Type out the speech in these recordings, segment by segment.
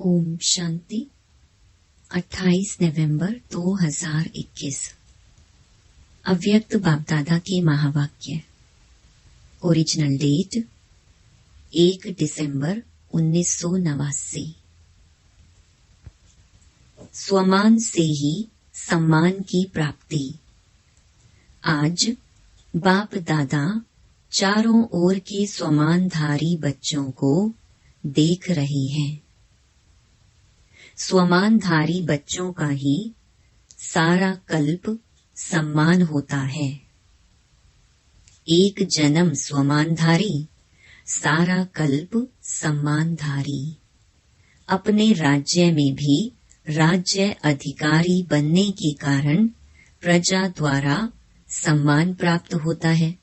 ओम शांति। 28 नवंबर 2021। अव्यक्त बापदादा के महावाक्य। ओरिजिनल डेट 1 दिसंबर 1989। स्वमान से ही सम्मान की प्राप्ति। आज बाप दादा चारों ओर के स्वमानधारी बच्चों को देख रहे हैं। स्वमानधारी बच्चों का ही सारा कल्प सम्मान होता है। एक जन्म स्वमानधारी, सारा कल्प सम्मानधारी। अपने राज्य में भी राज्य अधिकारी बनने के कारण प्रजा द्वारा सम्मान प्राप्त होता है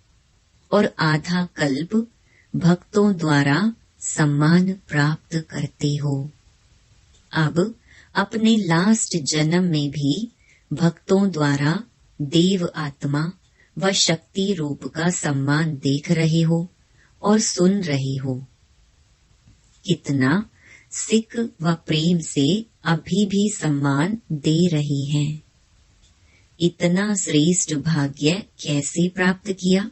और आधा कल्प भक्तों द्वारा सम्मान प्राप्त करते हो। अब अपने लास्ट जन्म में भी भक्तों द्वारा देव आत्मा व शक्ति रूप का सम्मान देख रहे हो और सुन रहे हो। कितना सिक व प्रेम से अभी भी सम्मान दे रहे हैं। इतना श्रेष्ठ भाग्य कैसे प्राप्त किया?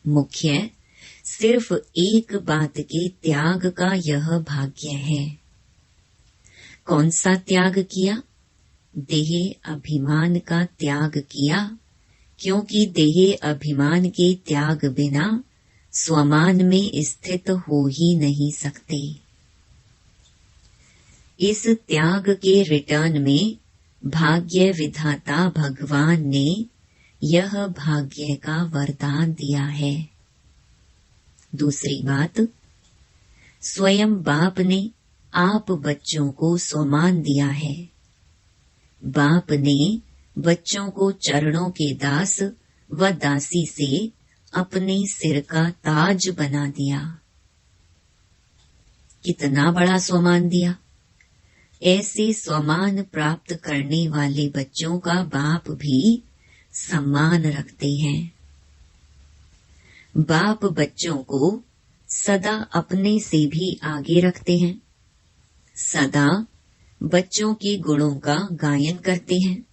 मुख्य सिर्फ एक बात के त्याग का यह भाग्य है। कौन सा त्याग किया? देह अभिमान का त्याग किया, क्योंकि देह अभिमान के त्याग बिना स्वमान में स्थित हो ही नहीं सकते। इस त्याग के रिटर्न में भाग्य विधाता भगवान ने यह भाग्य का वरदान दिया है। दूसरी बात, स्वयं बाप ने आप बच्चों को स्वमान दिया है। बाप ने बच्चों को चरणों के दास व दासी से अपने सिर का ताज बना दिया। कितना बड़ा स्वमान दिया! ऐसे स्वमान प्राप्त करने वाले बच्चों का बाप भी सम्मान रखते हैं। बाप बच्चों को सदा अपने से भी आगे रखते हैं। सदा बच्चों के गुणों का गायन करते हैं।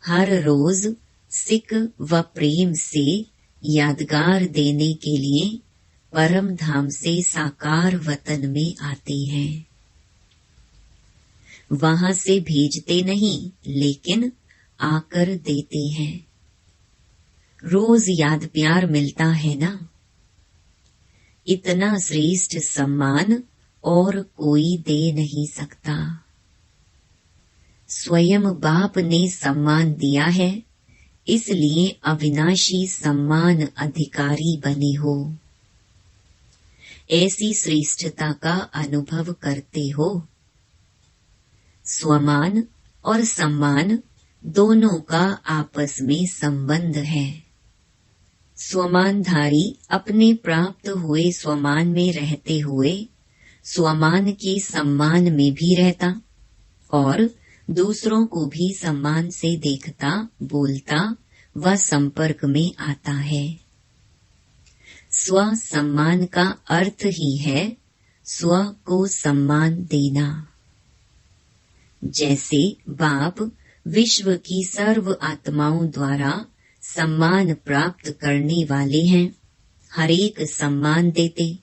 हर रोज सिक व प्रेम से यादगार देने के लिए परम धाम से साकार वतन में आते हैं। वहां से भेजते नहीं, लेकिन आकर देते हैं। रोज याद प्यार मिलता है ना। इतना श्रेष्ठ सम्मान और कोई दे नहीं सकता। स्वयं बाप ने सम्मान दिया है, इसलिए अविनाशी सम्मान अधिकारी बने हो। ऐसी श्रेष्ठता का अनुभव करते हो। स्वमान और सम्मान दोनों का आपस में संबंध है। स्वमानधारी अपने प्राप्त हुए स्वमान में रहते हुए स्वमान के सम्मान में भी रहता और दूसरों को भी सम्मान से देखता, बोलता व संपर्क में आता है। स्व सम्मान का अर्थ ही है स्व को सम्मान देना। जैसे बाप विश्व की सर्व आत्माओं द्वारा सम्मान प्राप्त करने वाले हैं, हरेक सम्मान देते,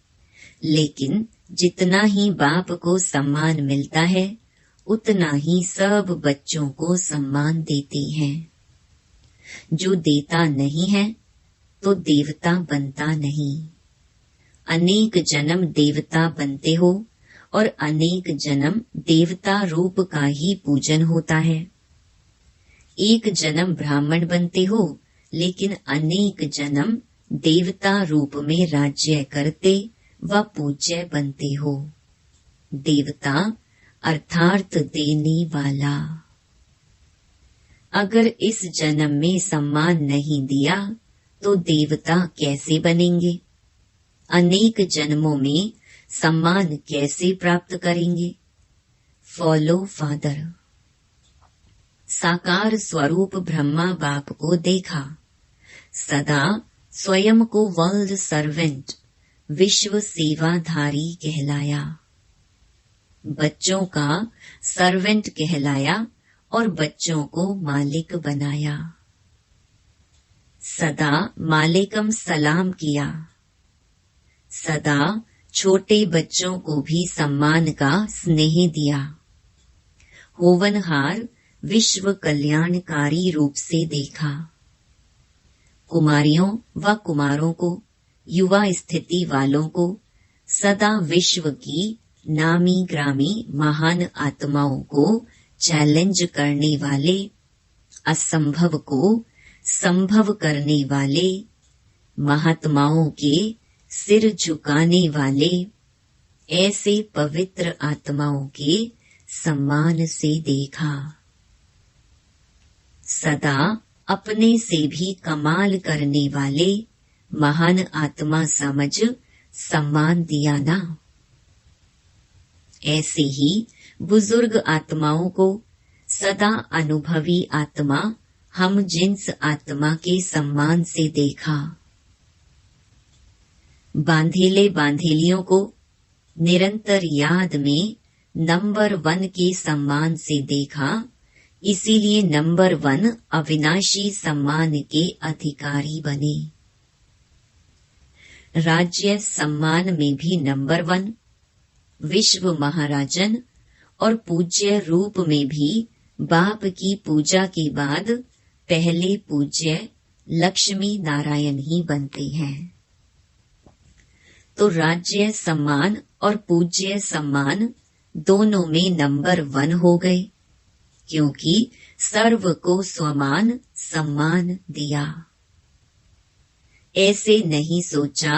लेकिन जितना ही बाप को सम्मान मिलता है उतना ही सब बच्चों को सम्मान देते हैं। जो देता नहीं है तो देवता बनता नहीं। अनेक जन्म देवता बनते हो और अनेक जन्म देवता रूप का ही पूजन होता है। एक जन्म ब्राह्मण बनते हो, लेकिन अनेक जन्म देवता रूप में राज्य करते व पूज्य बनते हो। देवता अर्थात देने वाला। अगर इस जन्म में सम्मान नहीं दिया तो देवता कैसे बनेंगे? अनेक जन्मों में सम्मान कैसे प्राप्त करेंगे? Follow father. साकार स्वरूप ब्रह्मा बाप को देखा। सदा स्वयं को वर्ल्ड सर्वेंट, विश्व सेवाधारी कहलाया। बच्चों का सर्वेंट कहलाया और बच्चों को मालिक बनाया। सदा मालिकम सलाम किया। सदा छोटे बच्चों को भी सम्मान का स्नेह दिया। होवनहार विश्व कल्याणकारी रूप से देखा। कुमारियों व कुमारों को, युवा स्थिति वालों को सदा विश्व की नामी ग्रामी महान आत्माओं को चैलेंज करने वाले, असंभव को संभव करने वाले, महात्माओं के सिर झुकाने वाले ऐसे पवित्र आत्माओं के सम्मान से देखा। सदा अपने से भी कमाल करने वाले महान आत्मा समझ सम्मान दिया ना। ऐसे ही बुजुर्ग आत्माओं को सदा अनुभवी आत्मा हम जिन्स आत्मा के सम्मान से देखा। बांधेले बांधेलियों को निरंतर याद में नंबर 1 के सम्मान से देखा। इसीलिए नंबर 1 अविनाशी सम्मान के अधिकारी बने। राज्य सम्मान में भी नंबर 1, विश्व महाराजन और पूज्य रूप में भी बाप की पूजा के बाद पहले पूज्य लक्ष्मी नारायण ही बनते हैं। तो राज्य सम्मान और पूज्य सम्मान दोनों में नंबर 1 हो गए, क्योंकि सर्व को समान सम्मान दिया। ऐसे नहीं सोचा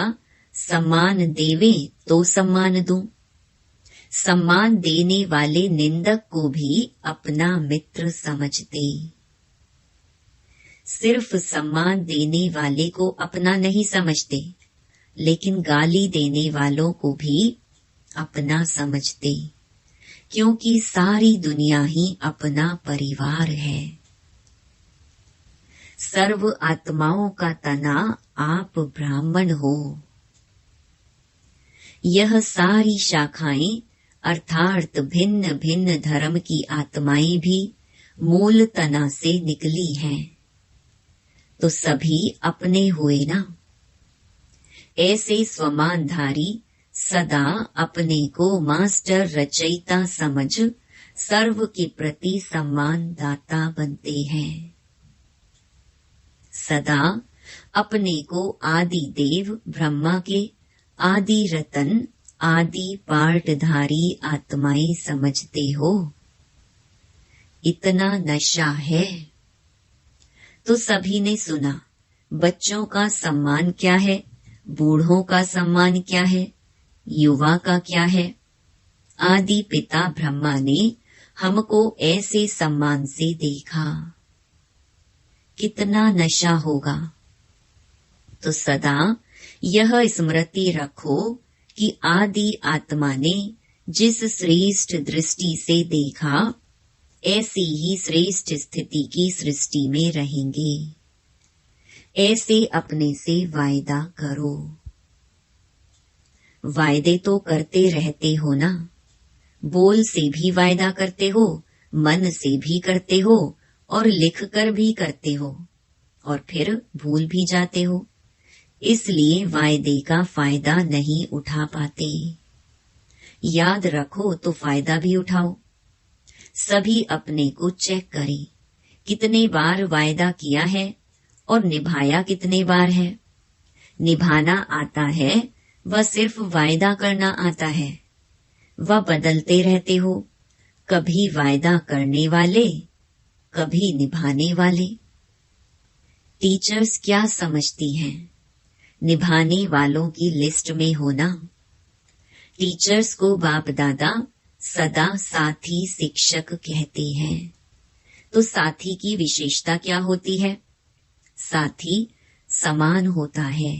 सम्मान देवे तो सम्मान दूं। सम्मान देने वाले निंदक को भी अपना मित्र समझते। सिर्फ सम्मान देने वाले को अपना नहीं समझते, लेकिन गाली देने वालों को भी अपना समझते, क्योंकि सारी दुनिया ही अपना परिवार है। सर्व आत्माओं का तना आप ब्राह्मण हो। यह सारी शाखाएं अर्थात भिन्न भिन्न धर्म की आत्माएं भी मूल तना से निकली हैं, तो सभी अपने हुए ना। ऐसे स्वमानधारी सदा अपने को मास्टर रचयिता समझ सर्व के प्रति सम्मान दाता बनते हैं। सदा अपने को आदि देव ब्रह्मा के आदि रतन आदि पार्टधारी आत्माएं समझते हो। इतना नशा है। तो सभी ने सुना बच्चों का सम्मान क्या है, बूढ़ों का सम्मान क्या है, युवा का क्या है। आदि पिता ब्रह्मा ने हमको ऐसे सम्मान से देखा। कितना नशा होगा। तो सदा यह स्मृति रखो कि आदि आत्मा ने जिस श्रेष्ठ दृष्टि से देखा, ऐसी ही श्रेष्ठ स्थिति की सृष्टि में रहेंगे। ऐसे अपने से वायदा करो। वायदे तो करते रहते हो ना। बोल से भी वायदा करते हो, मन से भी करते हो और लिख कर भी करते हो, और फिर भूल भी जाते हो। इसलिए वायदे का फायदा नहीं उठा पाते। याद रखो तो फायदा भी उठाओ। सभी अपने को चेक करें, कितने बार वायदा किया है और निभाया कितने बार है। निभाना आता है व सिर्फ वायदा करना आता है, वह बदलते रहते हो। कभी वायदा करने वाले, कभी निभाने वाले। टीचर्स क्या समझती हैं? निभाने वालों की लिस्ट में होना। टीचर्स को बाप दादा सदा साथी शिक्षक कहते हैं। तो साथी की विशेषता क्या होती है? साथी समान होता है।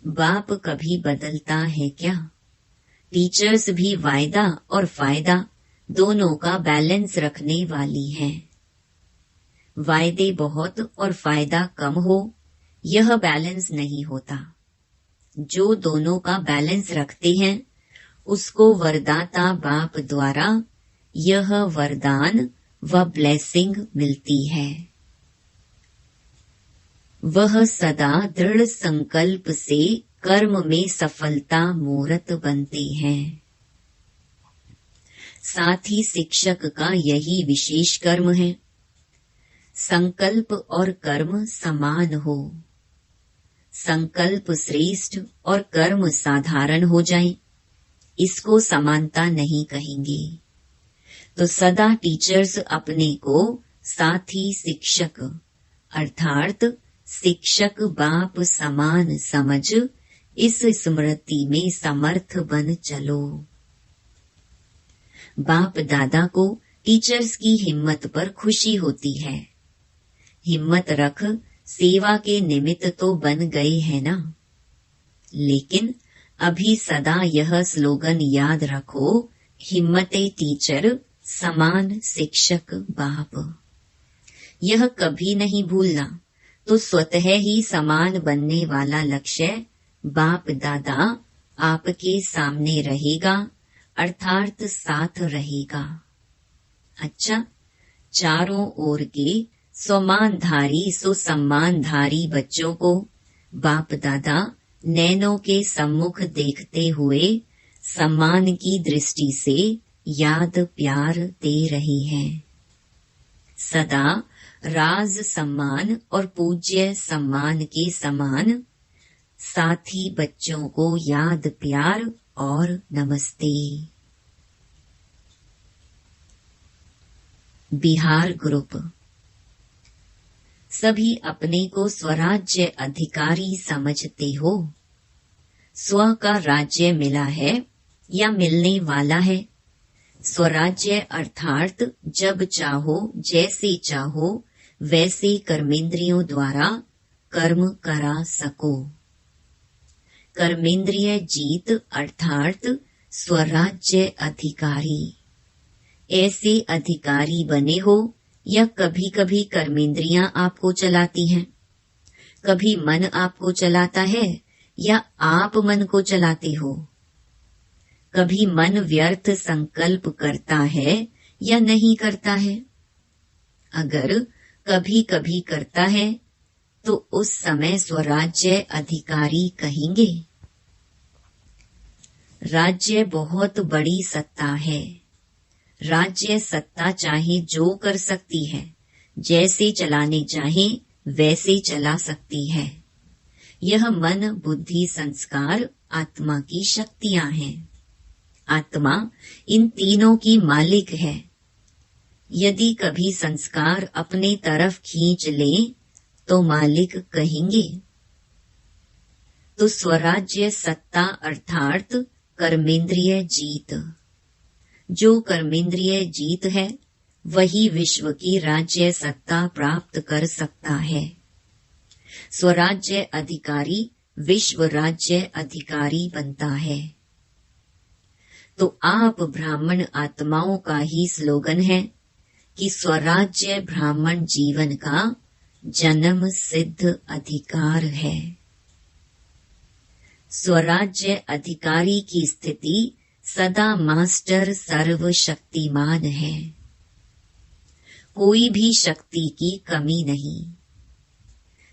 बाप कभी बदलता है क्या? टीचर्स भी वायदा और फायदा दोनों का बैलेंस रखने वाली हैं। वायदे बहुत और फायदा कम हो, यह बैलेंस नहीं होता। जो दोनों का बैलेंस रखते हैं उसको वरदाता बाप द्वारा यह वरदान व ब्लेसिंग मिलती है। वह सदा दृढ़ संकल्प से कर्म में सफलता मूर्त बनते हैं। साथ ही शिक्षक का यही विशेष कर्म है, संकल्प और कर्म समान हो। संकल्प श्रेष्ठ और कर्म साधारण हो जाए, इसको समानता नहीं कहेंगे। तो सदा टीचर्स अपने को साथी शिक्षक अर्थात शिक्षक बाप समान समझ इस स्मृति में समर्थ बन चलो। बाप दादा को टीचर्स की हिम्मत पर खुशी होती है। हिम्मत रख सेवा के निमित्त तो बन गए हैं ना। लेकिन अभी सदा यह स्लोगन याद रखो, हिम्मते टीचर समान शिक्षक बाप। यह कभी नहीं भूलना। तो स्वतः ही समान बनने वाला लक्ष्य बाप दादा आपके सामने रहेगा, अर्थात साथ रहेगा। अच्छा, चारों ओर के स्वमानधारी सुसम्मानधारी बच्चों को बाप दादा नैनों के सम्मुख देखते हुए सम्मान की दृष्टि से याद प्यार दे रही हैं। सदा राज सम्मान और पूज्य सम्मान के समान साथी बच्चों को याद प्यार और नमस्ते। बिहार ग्रुप। सभी अपने को स्वराज्य अधिकारी समझते हो। स्व का राज्य मिला है या मिलने वाला है। स्वराज्य अर्थात जब चाहो जैसे चाहो वैसे कर्मेंद्रियों द्वारा कर्म करा सको। कर्मेंद्रिय जीत अर्थात स्वराज्य अधिकारी। ऐसे अधिकारी बने हो या कभी कभी कर्मेंद्रियां आपको चलाती हैं, कभी मन आपको चलाता है या आप मन को चलाते हो। कभी मन व्यर्थ संकल्प करता है या नहीं करता है। अगर कभी कभी करता है तो उस समय स्वराज्य अधिकारी कहेंगे। राज्य बहुत बड़ी सत्ता है। राज्य सत्ता चाहे जो कर सकती है, जैसे चलाने चाहे वैसे चला सकती है। यह मन बुद्धि संस्कार आत्मा की शक्तियां हैं। आत्मा इन तीनों की मालिक है। यदि कभी संस्कार अपने तरफ खींच ले तो मालिक कहेंगे। तो स्वराज्य सत्ता अर्थात कर्मेंद्रिय जीत। जो कर्मेंद्रिय जीत है वही विश्व की राज्य सत्ता प्राप्त कर सकता है। स्वराज्य अधिकारी विश्व राज्य अधिकारी बनता है। तो आप ब्राह्मण आत्माओं का ही स्लोगन है कि स्वराज्य ब्राह्मण जीवन का जन्म सिद्ध अधिकार है। स्वराज्य अधिकारी की स्थिति सदा मास्टर सर्वशक्तिमान है। कोई भी शक्ति की कमी नहीं।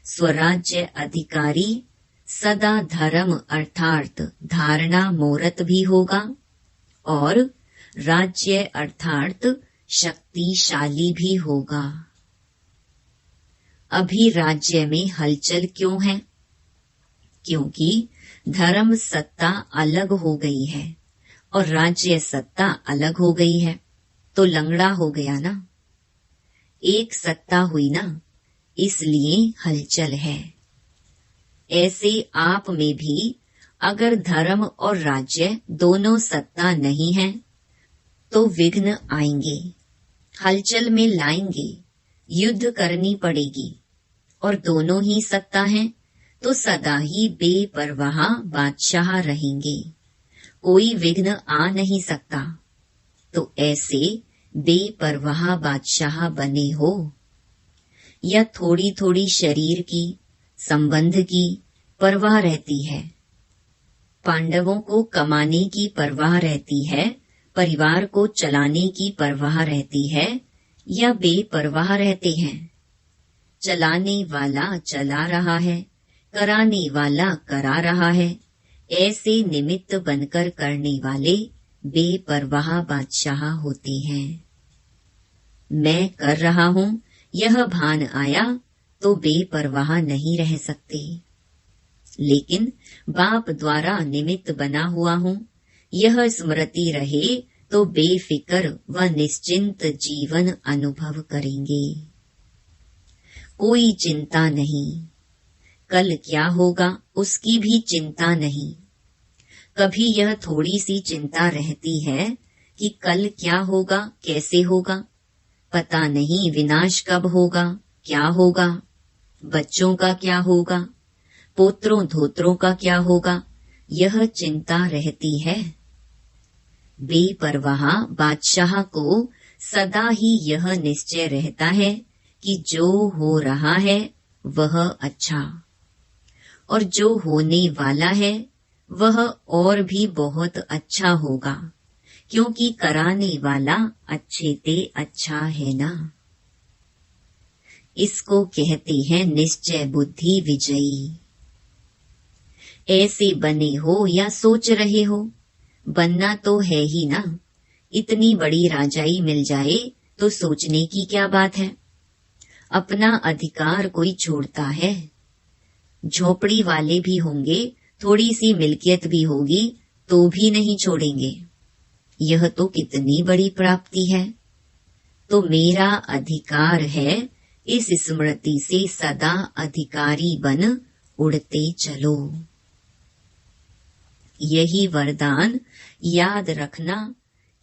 स्वराज्य अधिकारी सदा धर्म अर्थात धारणा मूर्त भी होगा और राज्य अर्थात शक्तिशाली भी होगा। अभी राज्य में हलचल क्यों है? क्योंकि धर्म सत्ता अलग हो गई है और राज्य सत्ता अलग हो गई है, तो लंगड़ा हो गया ना। एक सत्ता हुई ना, इसलिए हलचल है। ऐसे आप में भी अगर धर्म और राज्य दोनों सत्ता नहीं है तो विघ्न आएंगे, हलचल में लाएंगे, युद्ध करनी पड़ेगी। और दोनों ही सत्ता है तो सदा ही बेपरवाह बादशाह रहेंगे, कोई विघ्न आ नहीं सकता। तो ऐसे बेपरवाह बादशाह बने हो या थोड़ी थोड़ी शरीर की संबंध की परवाह रहती है? पांडवों को कमाने की परवाह रहती है, परिवार को चलाने की परवाह रहती है, या बेपरवाह रहते हैं? चलाने वाला चला रहा है, कराने वाला करा रहा है। ऐसे निमित्त बनकर करने वाले बेपरवाह बादशाह होते हैं। मैं कर रहा हूँ यह भान आया तो बेपरवाह नहीं रह सकते, लेकिन बाप द्वारा निमित्त बना हुआ हूँ यह स्मृति रहे तो बेफिक्र व निश्चिंत जीवन अनुभव करेंगे। कोई चिंता नहीं, कल क्या होगा उसकी भी चिंता नहीं। कभी यह थोड़ी सी चिंता रहती है कि कल क्या होगा, कैसे होगा, पता नहीं विनाश कब होगा, क्या होगा, बच्चों का क्या होगा, पोत्रों धोत्रों का क्या होगा, यह चिंता रहती है। बेपरवाह बादशाह को सदा ही यह निश्चय रहता है कि जो हो रहा है वह अच्छा, और जो होने वाला है वह और भी बहुत अच्छा होगा, क्योंकि कराने वाला अच्छे ते अच्छा है ना। इसको कहते हैं निश्चय बुद्धि विजयी। ऐसे बने हो या सोच रहे हो, बनना तो है ही ना। इतनी बड़ी राजाई मिल जाए तो सोचने की क्या बात है। अपना अधिकार कोई छोड़ता है? झोपड़ी वाले भी होंगे, थोड़ी सी मिल्कियत भी होगी तो भी नहीं छोड़ेंगे। यह तो कितनी बड़ी प्राप्ति है। तो मेरा अधिकार है, इस स्मृति से सदा अधिकारी बन उड़ते चलो। यही वरदान याद रखना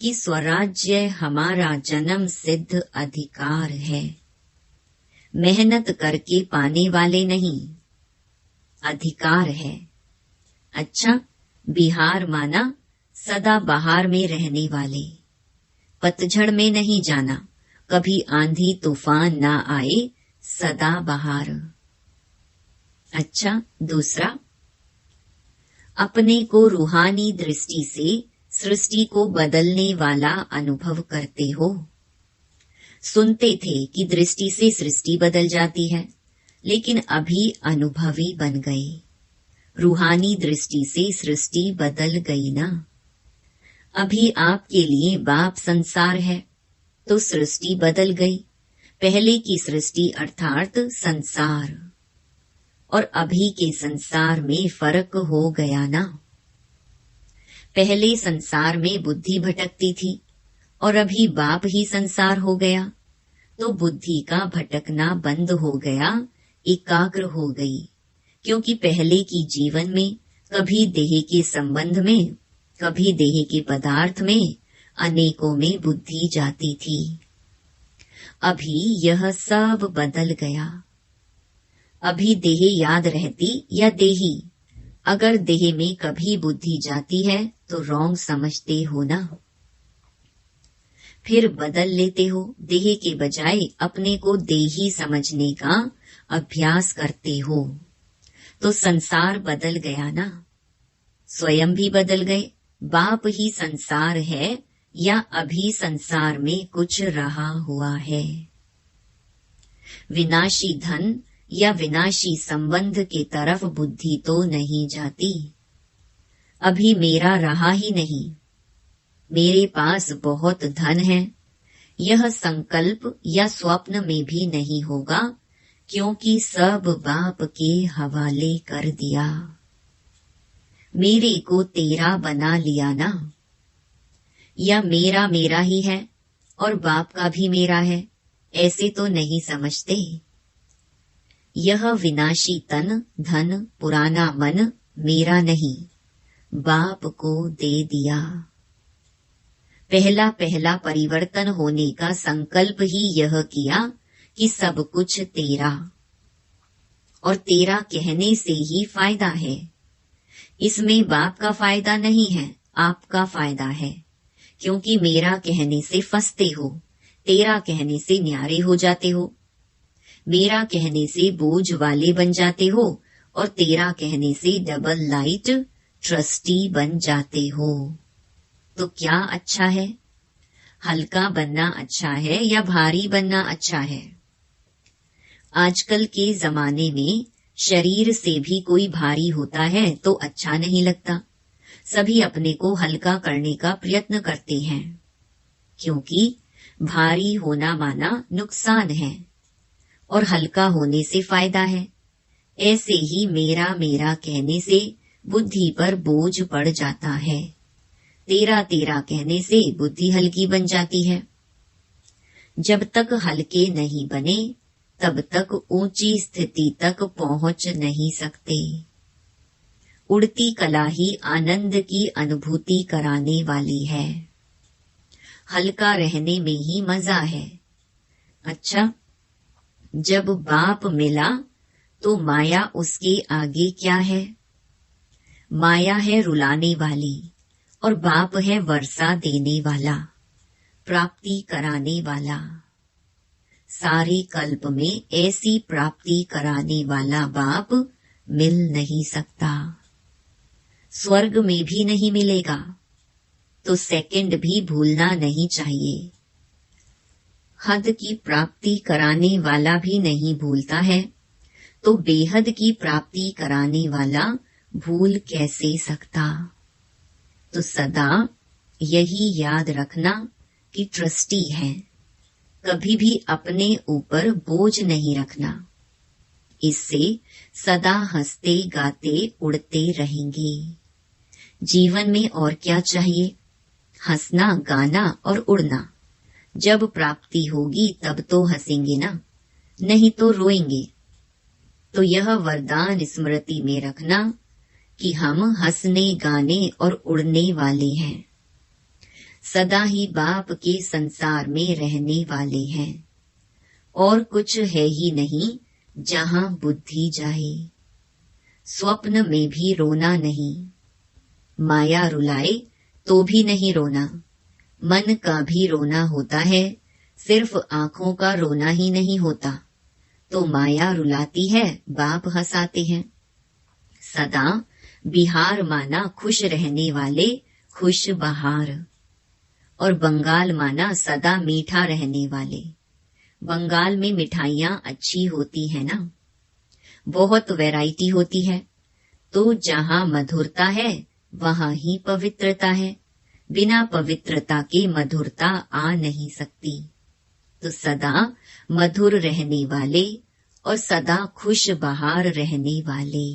कि स्वराज्य हमारा जन्म सिद्ध अधिकार है, मेहनत करके पाने वाले नहीं, अधिकार है। अच्छा, बिहार माना सदा बहार में रहने वाले, पतझड़ में नहीं जाना, कभी आंधी तूफान ना आए, सदा बहार। अच्छा, दूसरा, अपने को रूहानी दृष्टि से सृष्टि को बदलने वाला अनुभव करते हो। सुनते थे कि दृष्टि से सृष्टि बदल जाती है, लेकिन अभी अनुभवी बन गए। रूहानी दृष्टि से सृष्टि बदल गई ना। अभी आपके लिए बाप संसार है तो सृष्टि बदल गई। पहले की सृष्टि अर्थात संसार और अभी के संसार में फर्क हो गया ना। पहले संसार में बुद्धि भटकती थी और अभी बाप ही संसार हो गया, तो बुद्धि का भटकना बंद हो गया, एकाग्र हो गई। क्योंकि पहले की जीवन में कभी देह के संबंध में, कभी देह के पदार्थ में, अनेकों में बुद्धि जाती थी। अभी यह सब बदल गया। अभी देह याद रहती या देही? अगर देह में कभी बुद्धि जाती है तो रॉन्ग समझते हो ना। फिर बदल लेते हो, देह के बजाय अपने को देही समझने का अभ्यास करते हो, तो संसार बदल गया ना। स्वयं भी बदल गए। बाप ही संसार है या अभी संसार में कुछ रहा हुआ है? विनाशी धन या विनाशी संबंध के तरफ बुद्धि तो नहीं जाती। अभी मेरा रहा ही नहीं। मेरे पास बहुत धन है, यह संकल्प या स्वप्न में भी नहीं होगा, क्योंकि सब बाप के हवाले कर दिया। मेरे को तेरा बना लिया ना। या मेरा मेरा ही है और बाप का भी मेरा है, ऐसे तो नहीं समझते। यह विनाशी तन, धन, पुराना मन मेरा नहीं, बाप को दे दिया। पहला पहला परिवर्तन होने का संकल्प ही यह किया कि सब कुछ तेरा, और तेरा कहने से ही फायदा है। इसमें बाप का फायदा नहीं है, आपका फायदा है। क्योंकि मेरा कहने से फंसते हो, तेरा कहने से न्यारे हो जाते हो। मेरा कहने से बोझ वाले बन जाते हो और तेरा कहने से डबल लाइट ट्रस्टी बन जाते हो। तो क्या अच्छा है? हल्का बनना अच्छा है या भारी बनना अच्छा है? आजकल के जमाने में शरीर से भी कोई भारी होता है तो अच्छा नहीं लगता। सभी अपने को हल्का करने का प्रयत्न करते हैं, क्योंकि भारी होना माना नुकसान है और हल्का होने से फायदा है। ऐसे ही मेरा मेरा कहने से बुद्धि पर बोझ पड़ जाता है। तेरा तेरा कहने से बुद्धि हल्की बन जाती है। जब तक हल्के नहीं बने तब तक ऊंची स्थिति तक पहुंच नहीं सकते। उड़ती कला ही आनंद की अनुभूति कराने वाली है। हल्का रहने में ही मजा है। अच्छा, जब बाप मिला तो माया उसके आगे क्या है? माया है रुलाने वाली और बाप है वर्षा देने वाला, प्राप्ति कराने वाला। सारे कल्प में ऐसी प्राप्ति कराने वाला बाप मिल नहीं सकता। स्वर्ग में भी नहीं मिलेगा, तो सेकंड भी भूलना नहीं चाहिए। हद की प्राप्ति कराने वाला भी नहीं भूलता है, तो बेहद की प्राप्ति कराने वाला भूल कैसे सकता? तो सदा यही याद रखना कि ट्रस्टी है, कभी भी अपने ऊपर बोझ नहीं रखना। इससे सदा हंसते गाते उड़ते रहेंगे। जीवन में और क्या चाहिए? हंसना, गाना और उड़ना। जब प्राप्ति होगी तब तो हंसेंगे ना, नहीं तो रोएंगे। तो यह वरदान स्मृति में रखना कि हम हंसने, गाने और उड़ने वाले हैं। सदा ही बाप के संसार में रहने वाले हैं और कुछ है ही नहीं जहां बुद्धि जाए। स्वप्न में भी रोना नहीं, माया रुलाए तो भी नहीं रोना। मन का भी रोना होता है, सिर्फ आंखों का रोना ही नहीं होता। तो माया रुलाती है, बाप हंसाते हैं। सदा बिहार माना खुश रहने वाले खुश बहार, और बंगाल माना सदा मीठा रहने वाले। बंगाल में मिठाइयाँ अच्छी होती है ना, बहुत वैरायटी होती है। तो जहाँ मधुरता है वहाँ ही पवित्रता है। बिना पवित्रता के मधुरता आ नहीं सकती। तो सदा मधुर रहने वाले और सदा खुश बहार रहने वाले।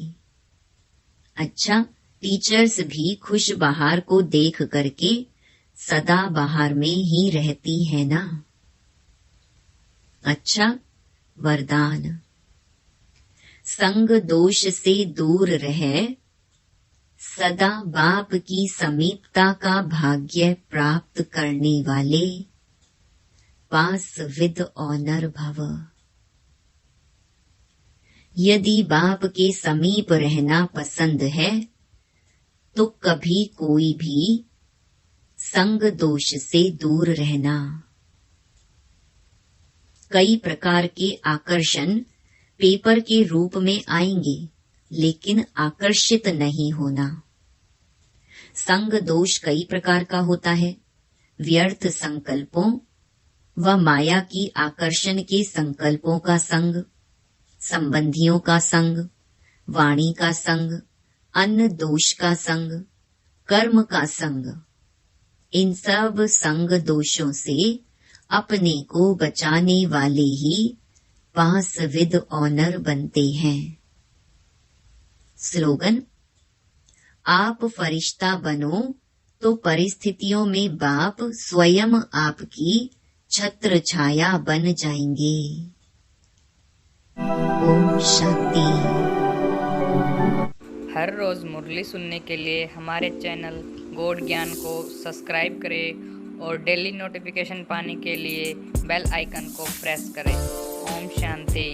अच्छा, टीचर्स भी खुश बहार को देख करके सदा बाहर में ही रहती है ना। अच्छा, वरदान। संग दोष से दूर रहे, सदा बाप की समीपता का भाग्य प्राप्त करने वाले, पास विद ऑनर भव। यदि बाप के समीप रहना पसंद है तो कभी कोई भी संग दोष से दूर रहना। कई प्रकार के आकर्षण पेपर के रूप में आएंगे, लेकिन आकर्षित नहीं होना। संग दोष कई प्रकार का होता है। व्यर्थ संकल्पों व माया की आकर्षण के संकल्पों का संग, संबंधियों का संग, वाणी का संग, अन्न दोष का संग, कर्म का संग। इन सब संग दोषों से अपने को बचाने वाले ही पास विद ऑनर बनते हैं। स्लोगन: आप फरिश्ता बनो तो परिस्थितियों में बाप स्वयं आपकी छत्र छाया बन जाएंगे। ओम शांति। हर रोज मुरली सुनने के लिए हमारे चैनल गॉड ज्ञान को सब्सक्राइब करें और डेली नोटिफिकेशन पाने के लिए बेल आइकन को प्रेस करें। ओम शांति।